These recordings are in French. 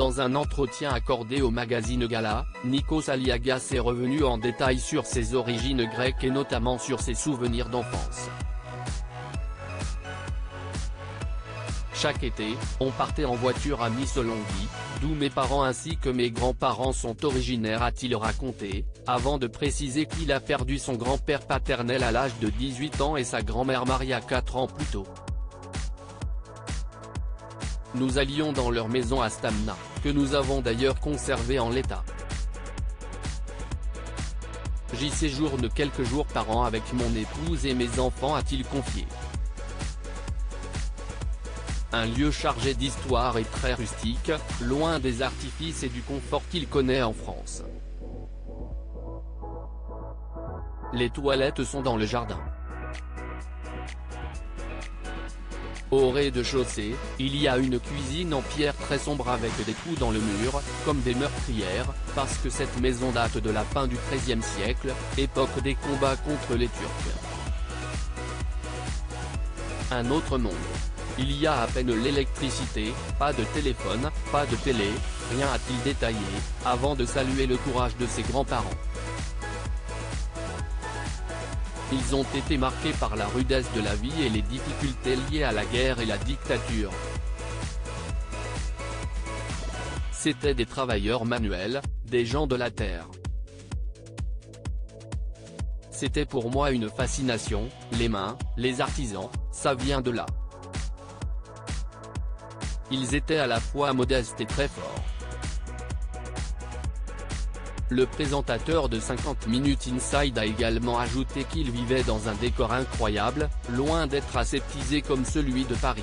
Dans un entretien accordé au magazine Gala, Nikos Aliagas est revenu en détail sur ses origines grecques et notamment sur ses souvenirs d'enfance. Chaque été, on partait en voiture à Missolonghi, d'où mes parents ainsi que mes grands-parents sont originaires, a-t-il raconté, avant de préciser qu'il a perdu son grand-père paternel à l'âge de 18 ans et sa grand-mère Maria 4 ans plus tôt. Nous allions dans leur maison à Stamna, que nous avons d'ailleurs conservée en l'état. J'y séjourne quelques jours par an avec mon épouse et mes enfants, a-t-il confié. Un lieu chargé d'histoire et très rustique, loin des artifices et du confort qu'il connaît en France. Les toilettes sont dans le jardin. Au rez-de-chaussée, il y a une cuisine en pierre très sombre avec des trous dans le mur, comme des meurtrières, parce que cette maison date de la fin du XIIIe siècle, époque des combats contre les Turcs. Un autre monde. Il y a à peine l'électricité, pas de téléphone, pas de télé, rien, a-t-il détaillé, avant de saluer le courage de ses grands-parents. Ils ont été marqués par la rudesse de la vie et les difficultés liées à la guerre et la dictature. C'étaient des travailleurs manuels, des gens de la terre. C'était pour moi une fascination, les mains, les artisans, ça vient de là. Ils étaient à la fois modestes et très forts. Le présentateur de 50 Minutes Inside a également ajouté qu'il vivait dans un décor incroyable, loin d'être aseptisé comme celui de Paris.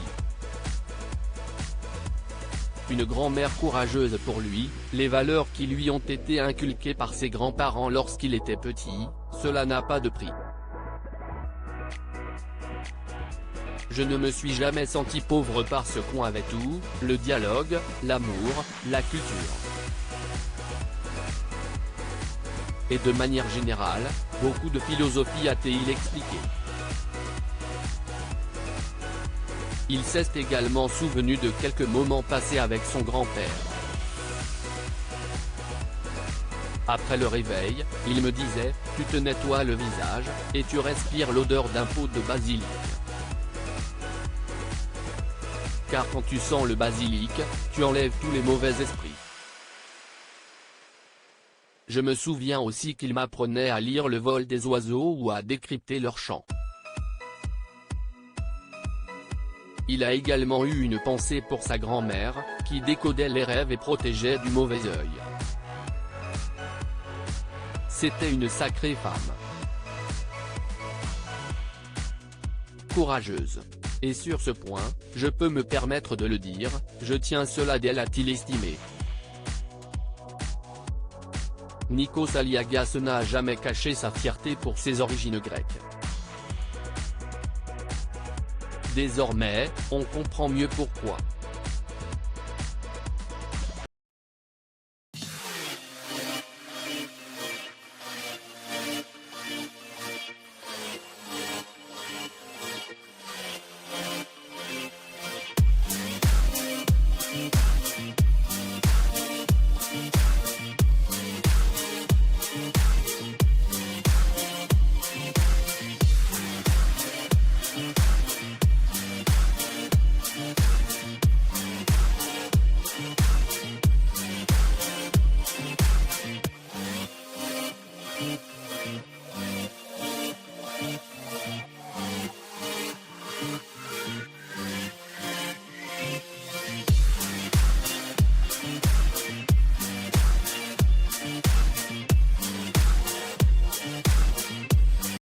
Une grand-mère courageuse pour lui, les valeurs qui lui ont été inculquées par ses grands-parents lorsqu'il était petit, cela n'a pas de prix. Je ne me suis jamais senti pauvre parce qu'on avait tout, le dialogue, l'amour, la culture. Et de manière générale, beaucoup de philosophie, a-t-il expliqué. Il s'est également souvenu de quelques moments passés avec son grand-père. Après le réveil, il me disait, tu te nettoies le visage, et tu respires l'odeur d'un pot de basilic. Car quand tu sens le basilic, tu enlèves tous les mauvais esprits. Je me souviens aussi qu'il m'apprenait à lire le vol des oiseaux ou à décrypter leurs chants. Il a également eu une pensée pour sa grand-mère, qui décodait les rêves et protégeait du mauvais œil. C'était une sacrée femme. Courageuse. Et sur ce point, je peux me permettre de le dire, je tiens cela d'elle, a-t-il estimé. Nikos Aliagas n'a jamais caché sa fierté pour ses origines grecques. Désormais, on comprend mieux pourquoi.